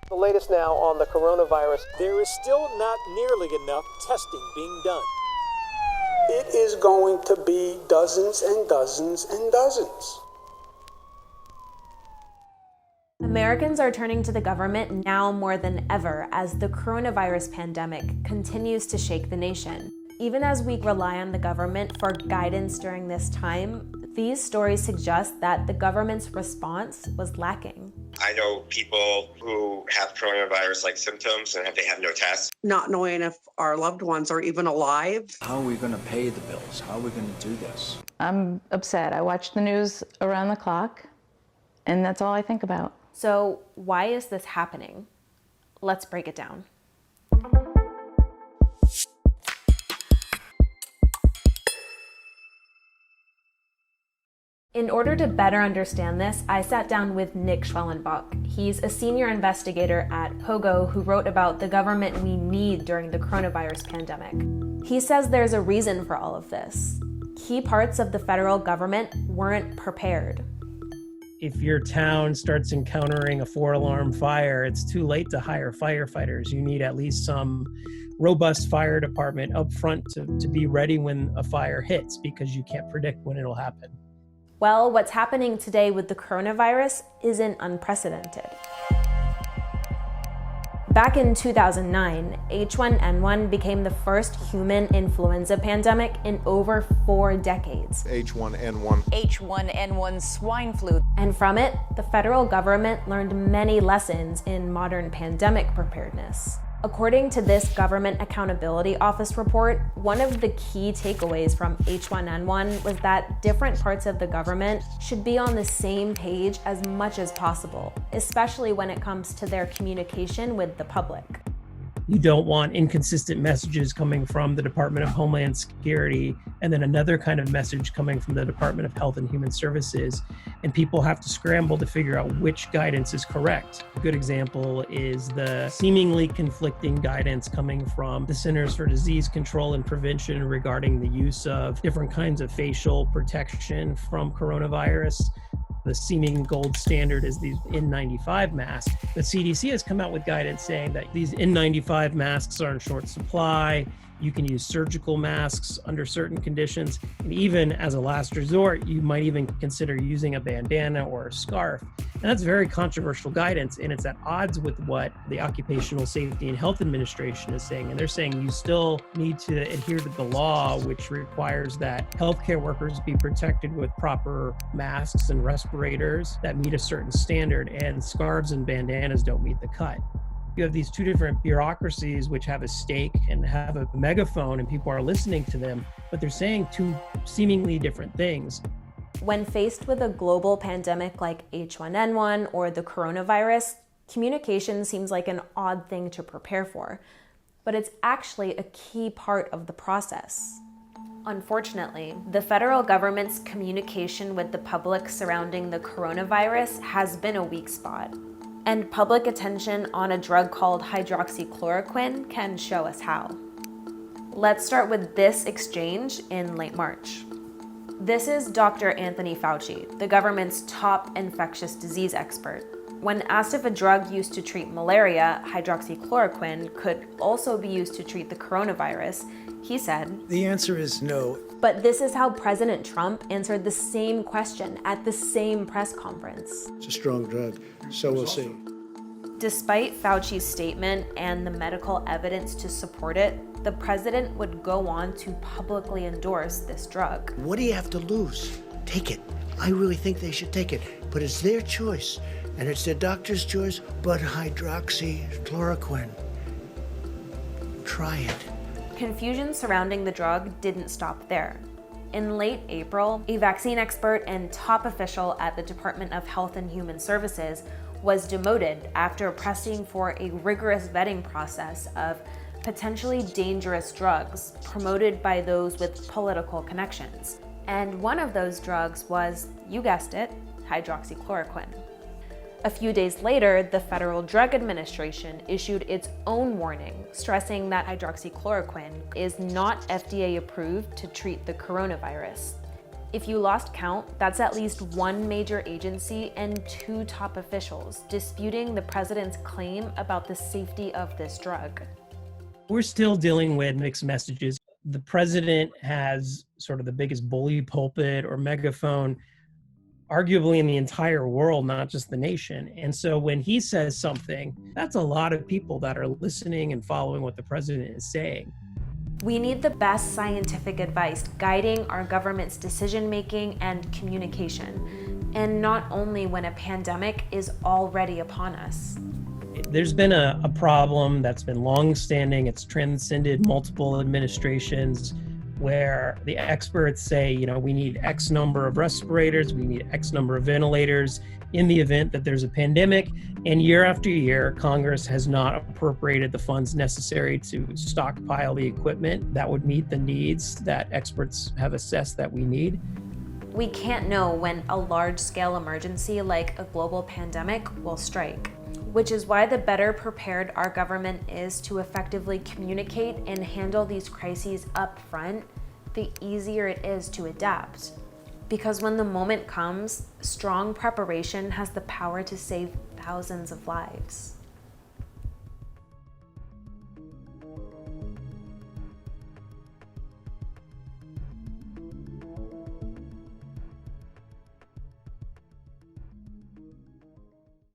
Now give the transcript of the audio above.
The latest now on the coronavirus. There is still not nearly enough testing being done. It is going to be dozens and dozens and dozens. Americans are turning to the government now more than ever as the coronavirus pandemic continues to shake the nation. Even as we rely on the government for guidance during this time, these stories suggest that the government's response was lacking. I know people who have coronavirus-like symptoms and they have no tests. Not knowing if our loved ones are even alive. How are we going to pay the bills? How are we going to do this? I'm upset. I watch the news around the clock, and that's all I think about. So why is this happening? Let's break it down. In order to better understand this, I sat down with Nick Schwellenbach. He's a senior investigator at POGO who wrote about the government we need during the coronavirus pandemic. He says there's a reason for all of this. Key parts of the federal government weren't prepared. If your town starts encountering a 4-alarm fire, it's too late to hire firefighters. You need at least some robust fire department up front to be ready when a fire hits, because you can't predict when it'll happen. Well, what's happening today with the coronavirus isn't unprecedented. Back in 2009, H1N1 became the first human influenza pandemic in over 4 decades. H1N1. H1N1 swine flu. And from it, the federal government learned many lessons in modern pandemic preparedness. According to this Government Accountability Office report, one of the key takeaways from H1N1 was that different parts of the government should be on the same page as much as possible, especially when it comes to their communication with the public. You don't want inconsistent messages coming from the Department of Homeland Security and then another kind of message coming from the Department of Health and Human Services. And people have to scramble to figure out which guidance is correct. A good example is the seemingly conflicting guidance coming from the Centers for Disease Control and Prevention regarding the use of different kinds of facial protection from coronavirus. The seeming gold standard is these N95 masks. The CDC has come out with guidance saying that these N95 masks are in short supply. You can use surgical masks under certain conditions. And even as a last resort, you might even consider using a bandana or a scarf. And that's very controversial guidance. And it's at odds with what the Occupational Safety and Health Administration is saying. And they're saying you still need to adhere to the law, which requires that healthcare workers be protected with proper masks and respirators that meet a certain standard, and scarves and bandanas don't meet the cut. You have these two different bureaucracies which have a stake and have a megaphone, and people are listening to them, but they're saying two seemingly different things. When faced with a global pandemic like H1N1 or the coronavirus, communication seems like an odd thing to prepare for, but it's actually a key part of the process. Unfortunately, the federal government's communication with the public surrounding the coronavirus has been a weak spot. And public attention on a drug called hydroxychloroquine can show us how. Let's start with this exchange in late March. This is Dr. Anthony Fauci, the government's top infectious disease expert. When asked if a drug used to treat malaria, hydroxychloroquine, could also be used to treat the coronavirus, he said, The answer is no. But this is how President Trump answered the same question at the same press conference. It's a strong drug, so we'll see. Despite Fauci's statement and the medical evidence to support it, the president would go on to publicly endorse this drug. What do you have to lose? Take it. I really think they should take it, but it's their choice, and it's their doctor's choice, but hydroxychloroquine. Try it. Confusion surrounding the drug didn't stop there. In late April, a vaccine expert and top official at the Department of Health and Human Services was demoted after pressing for a rigorous vetting process of potentially dangerous drugs promoted by those with political connections. And one of those drugs was, you guessed it, hydroxychloroquine. A few days later, the Federal Drug Administration issued its own warning, stressing that hydroxychloroquine is not FDA approved to treat the coronavirus. If you lost count, that's at least one major agency and 2 top officials disputing the president's claim about the safety of this drug. We're still dealing with mixed messages. The president has sort of the biggest bully pulpit or megaphone, arguably in the entire world, not just the nation. And so when he says something, that's a lot of people that are listening and following what the president is saying. We need the best scientific advice guiding our government's decision-making and communication, and not only when a pandemic is already upon us. There's been a problem that's been long-standing. It's transcended multiple administrations, where the experts say, we need X number of respirators, we need X number of ventilators in the event that there's a pandemic. And year after year, Congress has not appropriated the funds necessary to stockpile the equipment that would meet the needs that experts have assessed that we need. We can't know when a large-scale emergency like a global pandemic will strike, which is why the better prepared our government is to effectively communicate and handle these crises up front, the easier it is to adapt. Because when the moment comes, strong preparation has the power to save thousands of lives.